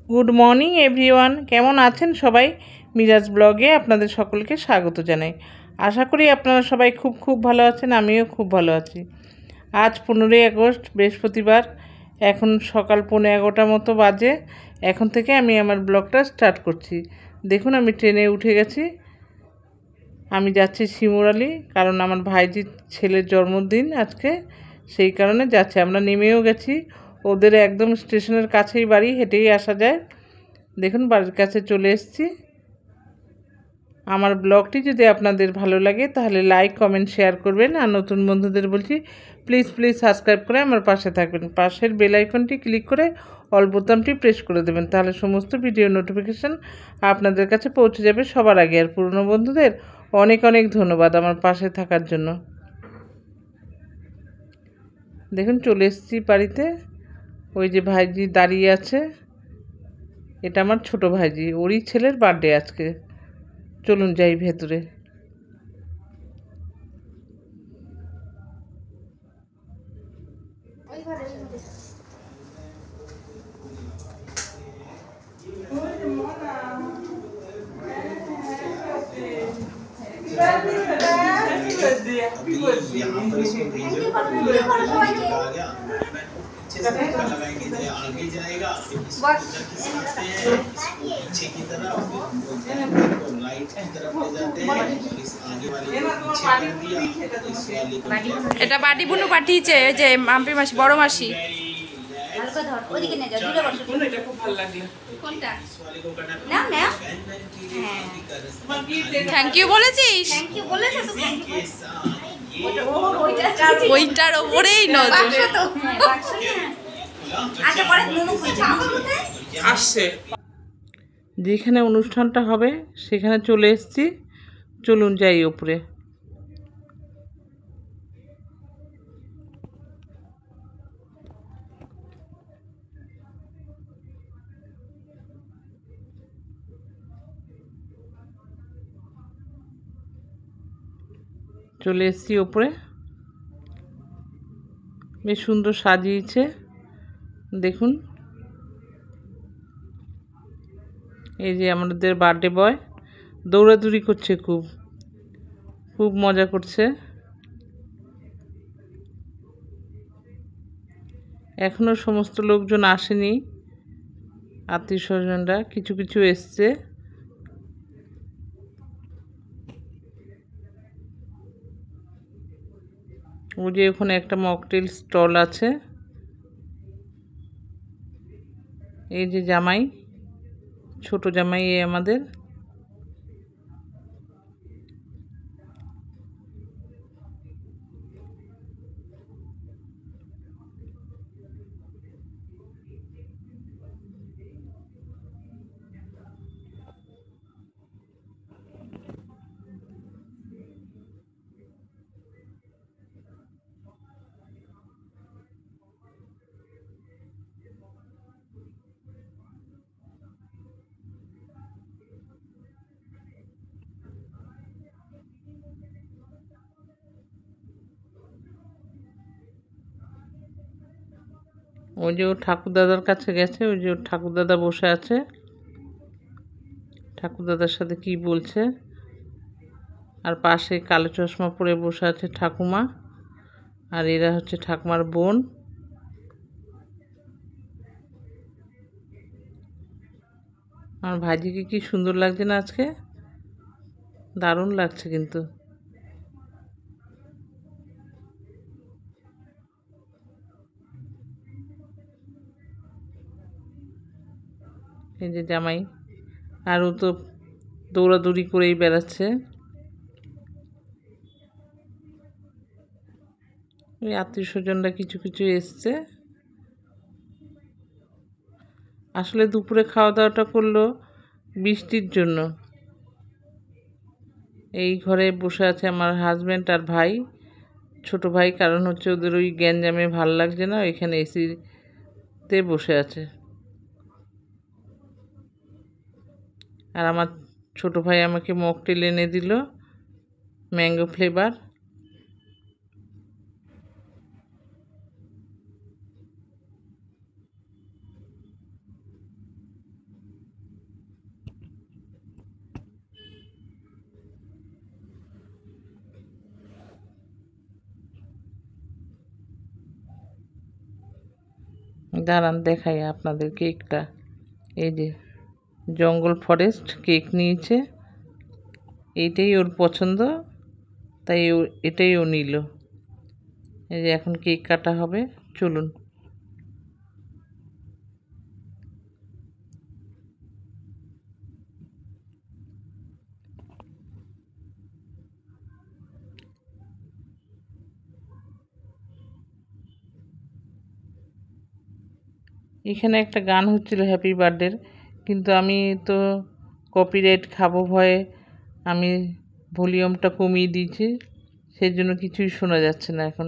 Good morning everyone, কেমন আছেন সবাই? মিরাজ ব্লগে আপনাদের সকলকে স্বাগত জানাই। আশা করি আপনারা সবাই খুব খুব ভালো আছেন, আমিও খুব ভালো আছি। আজ 15ই আগস্ট বৃহস্পতিবার, এখন সকাল 11:15 মতো বাজে। এখন থেকে আমি আমার ব্লগটা স্টার্ট করছি। দেখুন, আমি ট্রেনে উঠে গেছি। আমি যাচ্ছি শিমুরালি, কারণ আমার ভাইজির ছেলের জন্মদিন আজকে, সেই কারণে যাচ্ছি। আমরা নেমেও গেছি, ওদের একদম স্টেশনের কাছেই বাড়ি, হেঁটেই আসা যায়। দেখুন, বাড়ির কাছে চলে এসেছি। আমার ব্লগটি যদি আপনাদের ভালো লাগে তাহলে লাইক, কমেন্ট, শেয়ার করবেন। আর নতুন বন্ধুদের বলছি, প্লিজ প্লিজ সাবস্ক্রাইব করে আমার পাশে থাকবেন। পাশের বেল আইকনটি ক্লিক করে অল বোতামটি প্রেস করে দেবেন, তাহলে সমস্ত ভিডিও নোটিফিকেশান আপনাদের কাছে পৌঁছে যাবে সবার আগে। আর পুরনো বন্ধুদের অনেক অনেক ধন্যবাদ আমার পাশে থাকার জন্য। দেখুন, চলে এসেছি বাড়িতে। ওই যে ভাইজি দাঁড়িয়ে আছে, এটা আমার ছোট ভাইজি, ওরই ছেলের বার্থডে আজকে। চলুন যাই ভেতরে। आगे जाएगा पीछे की तरफ लाइट की तरफ ले जाते हैं। इस आगे वाली को पीछे कर दिया, इस वाली को এটা বাটি বুনু পাঠিয়েছে, যে মাম্পি মাসি, বড় মাসি। হালকা ধর, ওদিকে নিয়ে যাও, দূরে বসো। এটা খুব ভালো লাগলো। কোনটা? নাও নাও। থ্যাংক ইউ বলেছিস? থ্যাংক ইউ বলেছো তো, থ্যাংক ইউ। ওইটার ওপরেই নজর। বাক্স তো, হ্যাঁ বাক্স না। আচ্ছা, পরে নুনু খুঁজছে। আমার কোথায়? আসছে। যেখানে অনুষ্ঠানটা হবে সেখানে চলে এসেছি। চলুন যাই উপরে। চলে এসেছি উপরে। বেশ সুন্দর সাজিয়েছে, দেখুন। এই যে আমাদের বার্থডে বয় দৌড়াদৌড়ি করছে, খুব খুব মজা করছে। এখনও সমস্ত লোকজন আসেনি, আত্মীয় স্বজনরা কিছু কিছু এসছে। ওই যে ওখানে একটা মকটেল স্টল আছে। এই যে জামাই, ছোট জামাই আমাদের। ওই যে ওর ঠাকুরদাদার কাছে গেছে, ওই যে ওর ঠাকুরদাদা বসে আছে, ঠাকুরদাদার সাথে কি বলছে। আর পাশে কালো চশমা পরে বসে আছে ঠাকুমা, আর এরা হচ্ছে ঠাকুমার বোন। আমার ভাইজিকে কি সুন্দর লাগছে না আজকে? দারুণ লাগছে কিন্তু। এই যে জামাই, আর ও তো দৌড়াদৌড়ি করেই বেড়াচ্ছে। ওই আত্মীয় স্বজনরা কিছু কিছু এসছে। আসলে দুপুরে খাওয়া দাওয়াটা করলো বৃষ্টির জন্য। এই ঘরে বসে আছে আমার হাজব্যান্ড আর ভাই, ছোট ভাই, কারণ হচ্ছে ওদের ওই গ্যাঞ্জামে ভাল লাগছে না, এখানে এসিতে বসে আছে। আর আমার ছোট ভাই আমাকে মকটেল এনে দিল, ম্যাঙ্গো ফ্লেভার। দাঁড়ান দেখাই আপনাদের কেকটা। এই যে জঙ্গল ফরেস্ট কেক নিয়েছে, এইটাই ওর পছন্দ, তাই এটাই ও নিল। এই যে এখন কেক কাটা হবে, চলুন। এখানে একটা গান হচ্ছিল হ্যাপি বার্থডের, কিন্তু আমি তো কপিরাইট খাবো ভয়ে আমি ভলিউমটা কমিয়ে দিয়েছি, সেই জন্য কিছুই শোনা যাচ্ছে না এখন।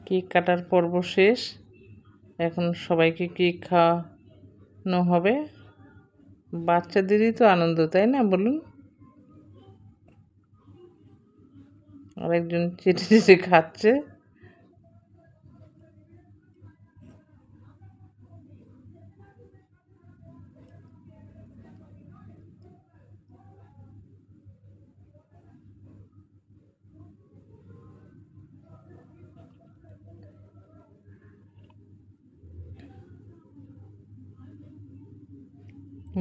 কেক কাটার পর্ব শেষ, এখন সবাইকে কেক খাওয়ানো হবে। বাচ্চাদেরই তো আনন্দ, তাই না বলুন? আরেকজন চেটে চেটে খাচ্ছে।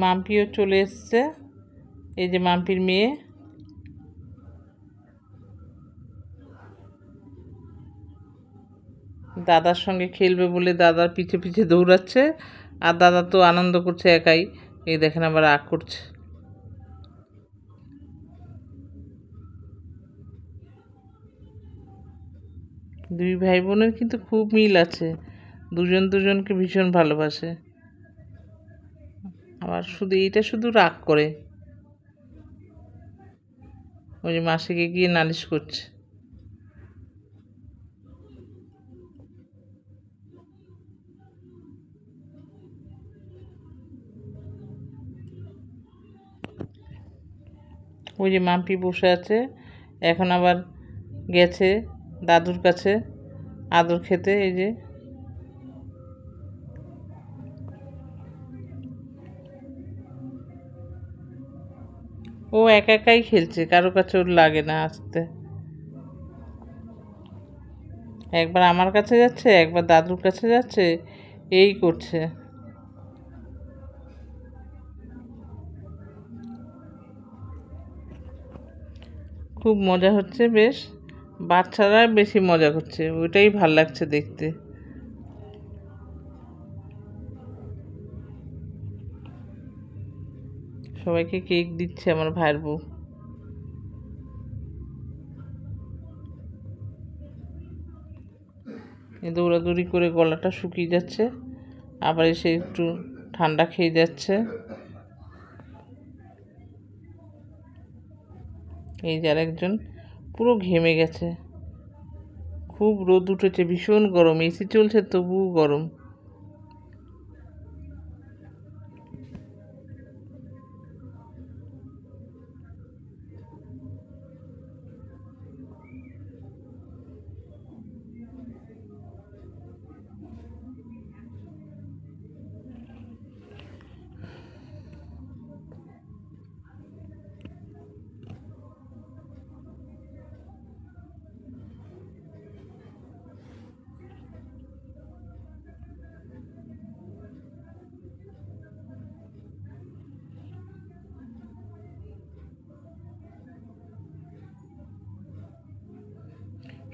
মাম্পিও চলে এসছে, এই যে মাম্পির মেয়ে। দাদার সঙ্গে খেলবে বলে দাদার পিছে পিছে দৌড়াচ্ছে, আর দাদা তো আনন্দ করছে একাই। এই দেখেন আবার রাগ করছে। দুই ভাই বোনের কিন্তু খুব মিল আছে, দুজন দুজনকে ভীষণ ভালোবাসে। আবার এইটা শুধু রাগ করে, ওই যে মাসিকে গিয়ে নালিশ করছে। ওই যে মাম্পি বসে আছে, এখন আবার গেছে দাদুর কাছে আদর খেতে। এই যে ও একা একাই খেলছে, কারো কাছে ওর লাগে না আসতে। একবার আমার কাছে যাচ্ছে, একবার দাদুর কাছে যাচ্ছে, এই করছে। খুব মজা হচ্ছে বেশ, বাচ্চারা বেশি মজা করছে, ওইটাই ভাল লাগছে দেখতে। সবাইকে কেক দিচ্ছে আমার ভাইয়ের বউ। দৌড়াদৌড়ি করে গলাটা শুকিয়ে যাচ্ছে, আবার এসে একটু ঠান্ডা খেয়ে যাচ্ছে। এই যে আরেকজন পুরো ঘেমে গেছে, খুব রোদ উঠেছে, ভীষণ গরম, এসি চলছে তবুও গরম।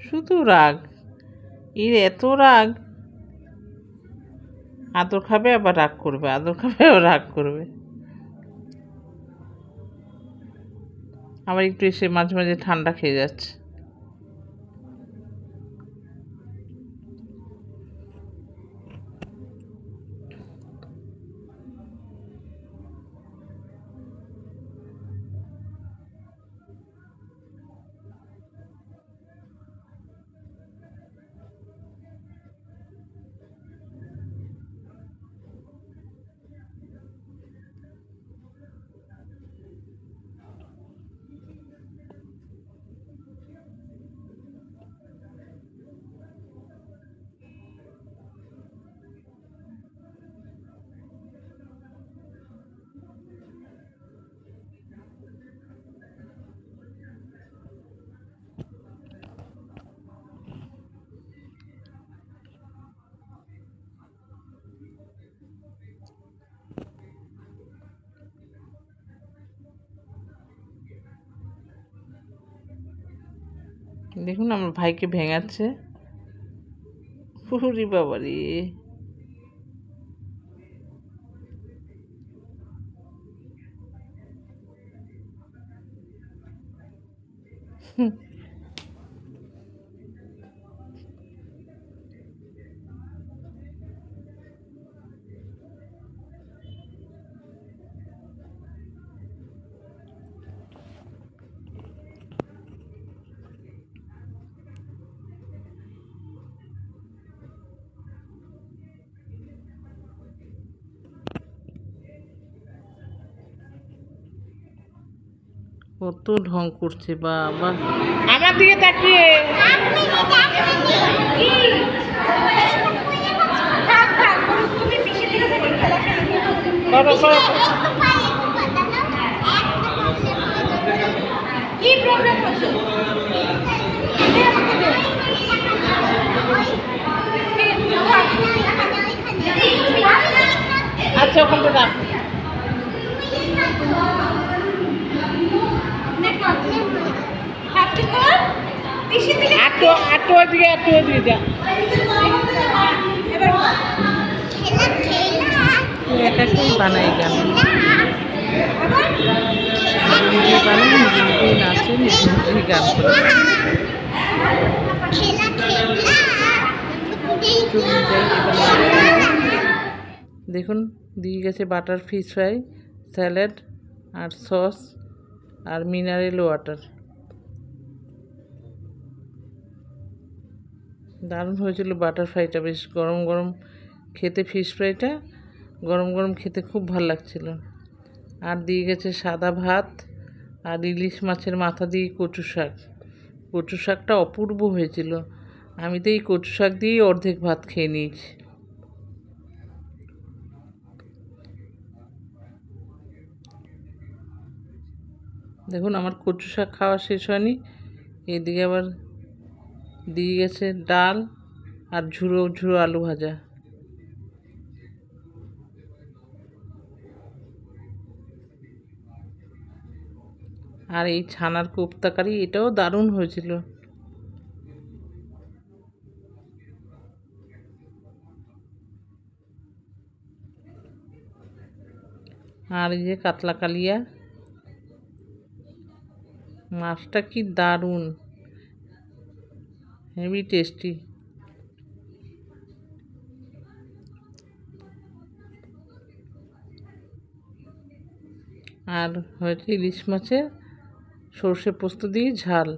শুধু রাগ, এর এত রাগ, আদর খাবে আবার রাগ করবে, আদর খাবে আবার রাগ করবে। আবার একটু এসে মাঝে মাঝে ঠান্ডা খেয়ে যাচ্ছে। দেখুন আমার ভাইকে ভেঙাচ্ছে। পুরি বাবারি, কত ঢং করছে বাবা। আমার দিকে তাকিয়ে করো করো। কি প্রবলেম হচ্ছে? আচ্ছা ওখানটা রাখ। আটু আটু ওদিকে, আটু ওদিকে যা। একা একাই বানাই গান, নিজে বানাই, নিজে নিজেই নাচে, নিজে নিজেই গান করে। দেখুন দিয়ে গেছে বাটার ফিশ ফ্রাই, স্যালাড আর সস আর মিনারেল ওয়াটার। দারুণ হয়েছিল বাটার ফ্রাইটা, বেশ গরম গরম খেতে, ফিশ ফ্রাইটা গরম গরম খেতে খুব ভালো লাগছিল। আর দিয়ে গেছে সাদা ভাত আর ইলিশ মাছের মাথা দিয়ে কচু শাক। কচু শাকটা অপূর্ব হয়েছিল, আমি তো এই কচু শাক দিয়েই অর্ধেক ভাত খেয়ে নিয়েছি। দেখুন আমার কচু শাক খাওয়া শেষ হয়নি, এদিকে আবার দিয়ে গেছে ডাল আর ঝুড়ো ঝুড়ো আলু ভাজা। আর এই ছানার কোপ্তা কারি, এটাও দারুণ হয়েছিল। আর এই যে কাতলা কালিয়া, মাছটা কি দারুণ, হেভি টেস্টি। আর হয়েছে ইলিশ মাছের সর্ষে পোস্ত দিয়ে ঝাল।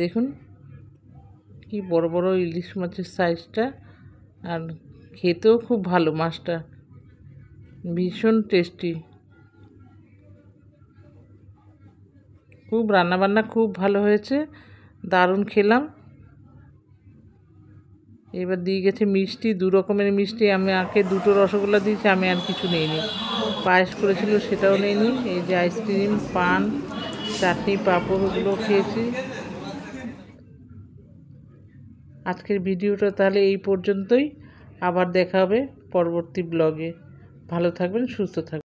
দেখুন কি বড় বড় ইলিশ মাছের সাইজটা, আর খেতেও খুব ভালো, মাছটা ভীষণ টেস্টি। খুব রান্নাবান্না খুব ভালো হয়েছে, দারুণ খেলাম। এবার দিয়ে গেছে মিষ্টি, দু রকমের মিষ্টি, আমি আগে দুটো রসগোল্লা দিয়েছি, আমি আর কিছু নিইনি। পায়েস করেছিল সেটাও নিইনি। এই যে আইসক্রিম, পান, চাটনি, পাঁপড়, ওগুলো খেয়েছি। আজকের ভিডিওটা তাহলে এই পর্যন্তই, আবার দেখা হবে পরবর্তী ব্লগে। ভালো থাকবেন, সুস্থ থাকবেন।